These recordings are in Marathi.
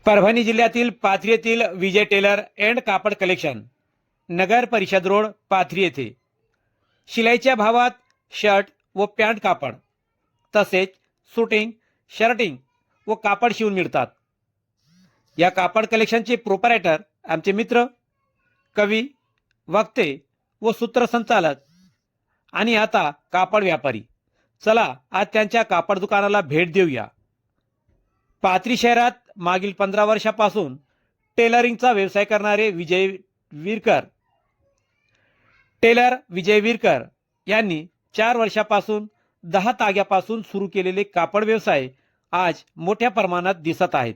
परभणी जिल्ह्यातील पाथरी येथील विजय टेलर अँड कापड कलेक्शन, नगर परिषद रोड, पाथरी येथे शिलाईच्या भावात शर्ट व पॅन्ट कापड तसेच शूटिंग, शर्टिंग व कापड शिवून मिळतात। या कापड कलेक्शनचे प्रोप्रायटर आमचे मित्र, कवी, वक्ते व सूत्रसंचालक आणि आता कापड व्यापारी। चला आज त्यांच्या कापड दुकानाला भेट देऊया। पाथरी शहरात मागील 15 वर्षापासून टेलरिंगचा व्यवसाय करणारे विजय विरकर यांनी 4 वर्षापासून 10 ताग्यापासून सुरू केलेले कापड व्यवसाय आज मोठ्या प्रमाणात दिसत आहेत।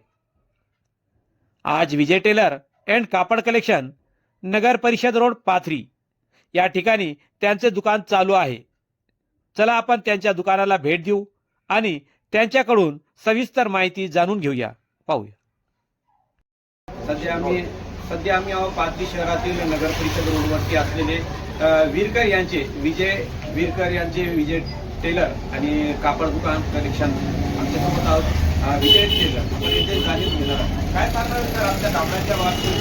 आज विजय टेलर अँड कापड कलेक्शन, नगर परिषद रोड, पाथरी या ठिकाणी त्यांचे दुकान चालू आहे। चला आपण त्यांच्या दुकानाला भेट देऊ आणि त्यांच्याकडून सविस्तर माहिती जाणून घेऊया, पाहूया। सध्या आम्ही पाथरी शहरातील नगर परिषद रोडवरती असलेले विजय टेलर आणि कापड दुकान कलेक्शन आमच्यासोबत आहोत। विजय टेलर आपण इथे जाणून घेणार आहोत काय सांगणार सर आमच्या कापडाच्या बाबतीत।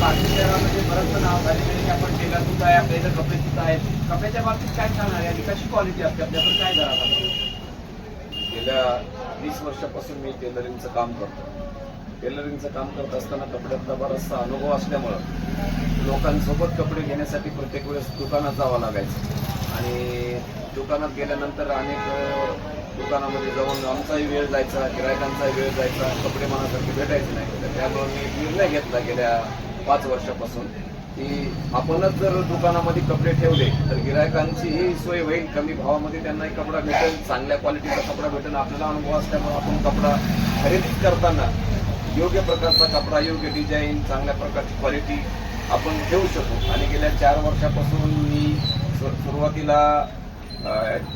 पाथरी शहरामध्ये बरंच नाव झालेलं आहे की आपण टेलर सुद्धा आहे, आपल्या इथे कपडे सुद्धा आहेत। कपड्याच्या बाबतीत काय सांगणार आहे आणि कशी क्वालिटी असते आपल्याकडे, काय दरात? गेल्या 20 वर्षापासून मी टेलरिंगचं काम करतो। टेलरिंगचं काम करत असताना कपड्यातला बराचसा अनुभव असल्यामुळं लोकांसोबत कपडे घेण्यासाठी प्रत्येक वेळेस दुकानात जावं लागायचं आणि दुकानात गेल्यानंतर अनेक दुकानामध्ये जाऊन आमचाही वेळ जायचा, गिरायकांचाही वेळ जायचा, कपडे मनासारखे भेटायचे नाही। तर त्यामुळे मी निर्णय घेतला गेल्या 5 वर्षापासून की आपणच जर दुकानामध्ये कपडे ठेवले तर गिरायकांची ही सोय होईल, कमी भावामध्ये त्यांनाही कपडा भेटेल, चांगल्या क्वालिटीचा कपडा भेटेल। आपल्याला अनुभव असल्यामुळे आपण कपडा खरेदी करताना योग्य प्रकारचा कपडा, योग्य डिझाईन, चांगल्या प्रकारची क्वालिटी आपण ठेवू शकू। आणि गेल्या 4 वर्षापासून मी सुरुवातीला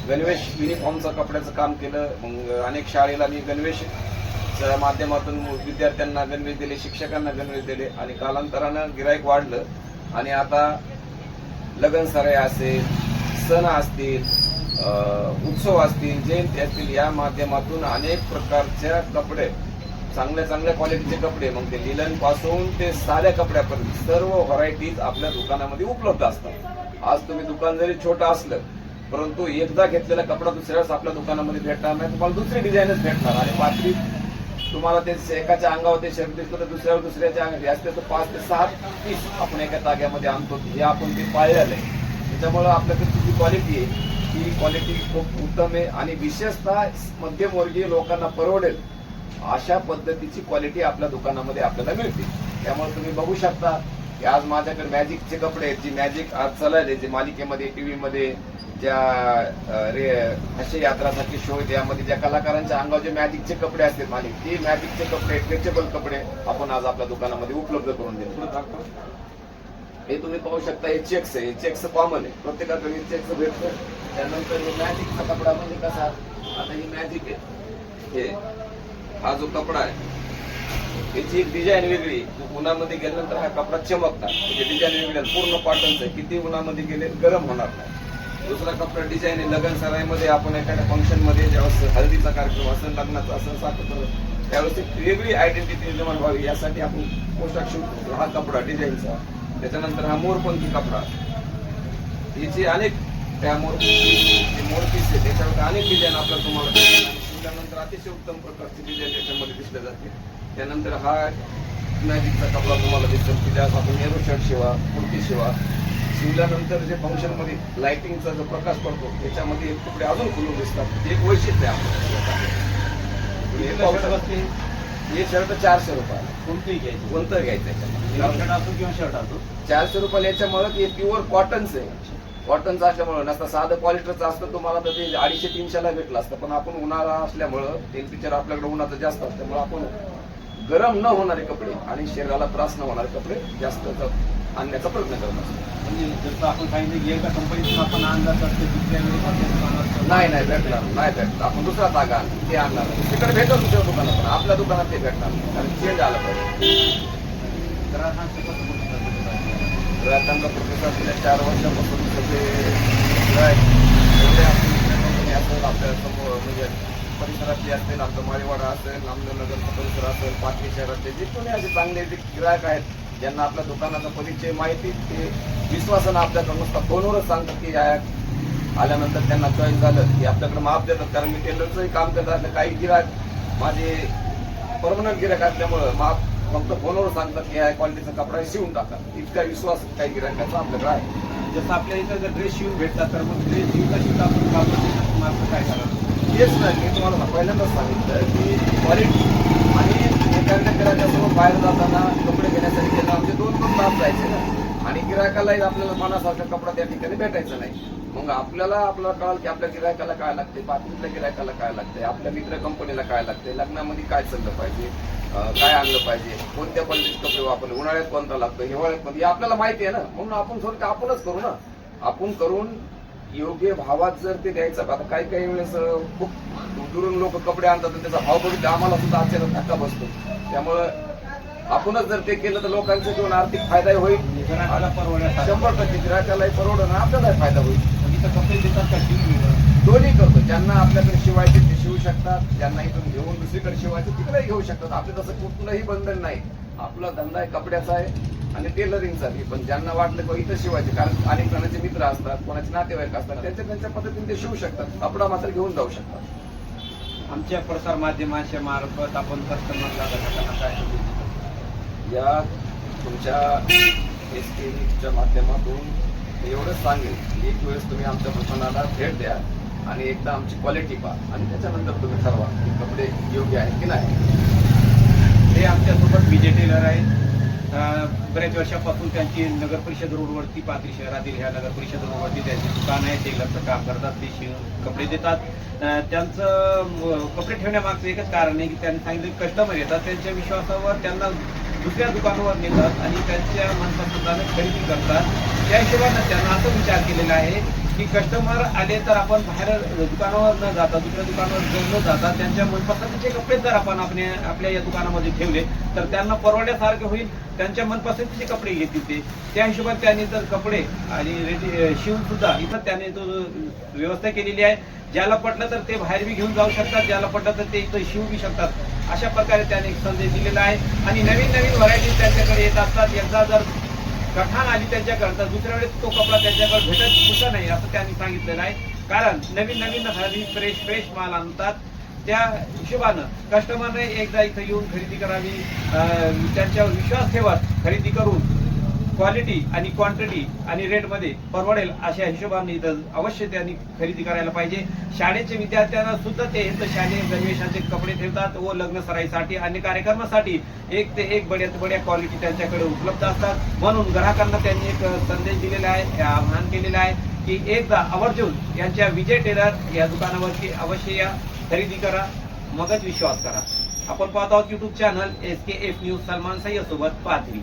गणवेश युनिफॉर्मचं कपड्याचं काम केलं। मग अनेक शाळेला मी गणवेशच्या माध्यमातून विद्यार्थ्यांना गणवेश दिले, शिक्षकांना गणवेश दिले आणि कालांतरानं गिराईक वाढलं आणि आता लग्न सराई असेल, सण असतील, उत्सव असतील, जयंती असतील, या माध्यमातून अनेक प्रकारच्या कपडे, चांगल्या क्वालिटीचे कपडे, मग ते लिलन पासून ते साध्या कपड्यापर्यंत सर्व व्हरायटीज आपल्या दुकानामध्ये उपलब्ध असतात। आज तुम्ही दुकान जरी छोटं असलं परंतु एकदा घेतलेला कपडा दुसऱ्याच आपल्या दुकानामध्ये भेटणार नाही, तुम्हाला दुसरी डिझाईनच भेटणार। आणि पाथरीत तुम्हाला ते एकाच्या अंगावर ते शर्ट दिसतं तर दुसऱ्याच्या अंगावर असते तर 5 ते 6 पीस आपण एका ताग्यामध्ये आणतो। हे आपण ते पाळलेलं आहे, त्याच्यामुळे आपल्याकडे जी क्वालिटी आहे ती क्वालिटी खूप उत्तम आहे आणि विशेषतः मध्यमवर्गीय लोकांना परवडेल अशा पद्धतीची क्वालिटी आपल्या दुकानामध्ये आपल्याला मिळते। त्यामुळे तुम्ही बघू शकता की आज माझ्याकडे मॅजिकचे कपडे आहेत, जी मॅजिक आज चालले, जे मालिकेमध्ये, टीव्ही मध्ये, ज्या असे यात्रासारखे शो आहेत, यामध्ये ज्या कलाकारांच्या अंगावर जे मॅजिकचे कपडे असतात मालिक, ते मॅजिकचे कपडे, स्ट्रेचेबल कपडे आपण आज आपल्या दुकानामध्ये उपलब्ध करून देतो। हे तुम्ही पाहू शकता, हे चेक्स आहे, चेक्स कॉमन आहे, प्रत्येकाकडे चेक्स भेटतं। त्यानंतर हे मॅजिकचा कपडा म्हणजे कसा, आता ही मॅजिक आहे, हे हा जो कपडा आहे याची एक डिझाईन वेगळी, उन्हामध्ये गेल्यानंतर हा कपडा चमकतात, म्हणजे डिझाईन वेगळी, पूर्ण कॉटनचं आहे, किती उन्हामध्ये गेले गरम होणार नाही। दुसरा कपडा डिझाईन आहे, लग्न सराईमध्ये आपण एखाद्या फंक्शन मध्ये ज्यावेळेस हळदीचा कार्यक्रम असेल, लग्नाचा असेल, साखरपुडा, त्यावेळेस एक वेगळी आयडेंटिटी निर्माण व्हावी यासाठी आपण पोशाख शिवतो। हा कपडा डिझाईनचा, त्याच्यानंतर हा मोरपंखी कपडा, याची अनेक त्या मोरपीस आहे, त्याच्यावर अनेक डिझाईन आपल्याला तुम्हाला शिवल्यानंतर अतिशय उत्तम प्रकारची डिझाईन त्याच्यामध्ये दिसले जाते। त्यानंतर हा मॅजिकचा कपडा तुम्हाला दिसेल की ज्यात आपण नेहरू शर्ट शिवा, कुर्ती शिवा, शिवल्यानंतर जे फंक्शन मध्ये लाइटिंगचा जो प्रकाश पडतो त्याच्यामध्ये कपडे अजून खुलून दिसतात, एक वैशिष्ट्य आहे आपलं। हे शर्ट 400 रुपये, कोणतं घ्यायचं याच्यामध्ये, किंवा शर्ट असो 400 रुपये। याच्यामुळे हे प्युअर कॉटनचं आहे, कॉटनचं असल्यामुळे नसतं, साधं पॉलिस्टरचं असतं तुम्हाला तर ते 250-300ला भेटलं असतं, पण आपण उन्हाळा असल्यामुळं टेम्परेचर आपल्याकडे उन्हाचं जास्त असल्यामुळे आपण गरम न होणारे कपडे आणि शरीराला त्रास न होणारे कपडे जास्त आणण्याचा प्रयत्न करत असतो। म्हणजे जसं आपण सांगितलं की एका कंपनीतून आपण आणला तर ते दुसऱ्या नाही भेटणार, आपण दुसरा तागा ते आणणार, दुसरीकडे भेटत दुसऱ्या दुकानात, पण आपल्या दुकानात ते भेटणार नाही, कारण चेंज आला पाहिजे। ग्राहकांचा प्रतिसाद गेल्या 4 वर्षापासून सगळे आपल्या समोर म्हणजे परिसरातले असतील, आमचं माळीवाडा असेल, नामदेवनगरचा परिसर असेल, पाथरी शहरातले जे कोणी असे चांगले जे गिरायक आहेत ज्यांना आपल्या दुकानाचा परिचय माहिती, ते विश्वासानं आपल्याकडे नुसता फोनवरच सांगतात की या आल्यानंतर त्यांना चॉईस झालं की आपल्याकडे माफ देतात. कारण मी टेलरचंही काम करत असलं, काही गिरायक माझे परमनंट गिरायक असल्यामुळं माफ फक्त फोनवर सांगतात की या क्वालिटीचा कपडा शिवून टाका. इतका विश्वास काही गिरायकाचा आपल्याकडे आहे. जसं आपल्या इथं जर ड्रेस शिवून भेटतात तर मग ड्रेस शिवता शिवता आपण मार्ग काय करावं? तेच नाही, मी तुम्हाला पहिल्यांदाच सांगितलं की क्वालिटी आणि एखाद्या गिरायकासोबत बाहेर जाताना कपडे घेण्यासाठी त्यांना आमचे 2-2 तास जायचे ना, आणि गिरायकालाही आपल्याला मनासारखा कपडा त्या ठिकाणी भेटायचा नाही. मग आपल्याला कळाल की आपल्या गिरायकाला काय लागते, पाठीतल्या गिरायकाला काय लागते, आपल्या मित्र कंपनीला काय लागते, लग्नामध्ये काय चाललं पाहिजे, काय आणलं पाहिजे, कोणत्या क्वालिटीचे कपडे वापरले, उन्हाळ्यात कोणता लागतो, हिवाळ्यात कोणता, हे आपल्याला माहिती आहे ना. म्हणून आपण स्वतः आपणच करू ना. आपण करून योग्य भावात जर ते द्यायचं. आता काही काही वेळेस खूप दुरून लोक कपडे आणतात आणि त्याचा भाव बघितला आम्हाला सुद्धा आजच्या धक्का बसतो. त्यामुळं आपणच जर ते केलं तर लोकांचा घेऊन आर्थिक फायदाही होईल, गिरायकाला परवडण्यासारखं 100% गिरायकालाही परवडणं आणि आपल्यालाही फायदा होईल. इथं कपडे देतात का शिवून? दोन्ही करतो. ज्यांना आपल्याकडे शिवायचे ते शिवू शकतात, ज्यांना इथून घेऊन दुसरीकडे शिवायचे तिकडेही घेऊ शकतात. आपलं तसं कुठलंही बंधन नाही. आपला धंदा आहे कपड्याचा आहे आणि टेलरिंगचा बी. पण ज्यांना वाटलं की इथं शिवायचे, कारण अनेक जणांचे मित्र असतात, कोणाचे नातेवाईक असतात, त्यांच्या पद्धतीने ते शिवू शकतात, कपडा मात्र घेऊन जाऊ शकतात. आमच्या प्रसार माध्यमांच्या मार्फत आपण कस्टमरला ग्राहकांना काय संदेश देतो? या तुमच्या SKच्या माध्यमातून एवढंच सांगेल की एक वेळेस तुम्ही आमच्या दुकानाला भेट द्या आणि एकदा आमची क्वालिटी पहा आणि त्याच्यानंतर तुम्ही ठरवा की कपडे योग्य आहेत की नाही. हे आमच्यासोबत विजय टेलर आहेत. बऱ्याच वर्षापासून त्यांची नगर परिषद रोडवरती, पाथरी शहरातील ह्या नगर परिषद रोडवरती त्यांचे दुकान आहे. टेलरचं काम करतात, ते शिवून कपडे देतात. त्यांचं कपडे ठेवण्यामागचं एकच कारण आहे की त्यांनी सांगितलं कस्टमर येतात, त्यांच्या विश्वासावर त्यांना दुसऱ्या दुकानावर नेतात आणि त्यांच्या मनपसंतीने खरेदी करतात. त्या हिशोबानं त्यांना असं विचार केलेला आहे की कस्टमर आले तर आपण बाहेर दुकानावर न जाता, दुसऱ्या दुकानावर न जाता, त्यांच्या मनपसंतीचे कपडे जर आपण आपल्या या दुकानामध्ये ठेवले तर त्यांना परवडण्यासारखे होईल. त्यांच्या मनपसंतीचे कपडे घेतील ते. त्या हिशोबाने त्यांनी तर कपडे आणि रेडी शिवून सुद्धा इथं त्यांनी तो व्यवस्था केलेली आहे. ज्याला पटलं तर ते बाहेर बी घेऊन जाऊ शकतात, ज्याला पटलं तर ते इथं शिवू बी शकतात. अशा प्रकारे त्याने एक संदेश दिलेला आहे. आणि नवीन नवीन व्हरायटीज त्यांच्याकडे येत असतात. एकदा जर कठाण आली त्यांच्याकडे तर दुसऱ्या वेळेस तो कपडा त्यांच्याकडे भेटत सुद्धा नाही असं त्यांनी सांगितलेलं आहे. कारण नवीन नवीन फ्रेश माल आणतात. त्या हिशोबानं कस्टमरने एकदा इथं येऊन खरेदी करावी, त्यांच्यावर विश्वास ठेवत खरेदी करून क्वालिटी आणि क्वांटिटी आणि रेटमध्ये परवडेल अशा हिशोबाने इथं अवश्य त्यांनी खरेदी करायला पाहिजे. शाळेच्या विद्यार्थ्यांना सुद्धा ते इथं शालेय गणवेशाचे कपडे ठेवतात व लग्न सराईसाठी अन्य कार्यक्रमासाठी एक ते एक बड्या क्वालिटी त्यांच्याकडे उपलब्ध असतात. म्हणून ग्राहकांना त्यांनी एक संदेश दिलेला आहे, आवाहन केलेलं आहे की एकदा आवर्जून यांच्या विजय टेलर या दुकानावरती अवश्य या, खरेदी करा, मगच विश्वास करा. आपण पाहत आहोत YouTube channel SKF news Salman Sayyad सोबत पाथरी.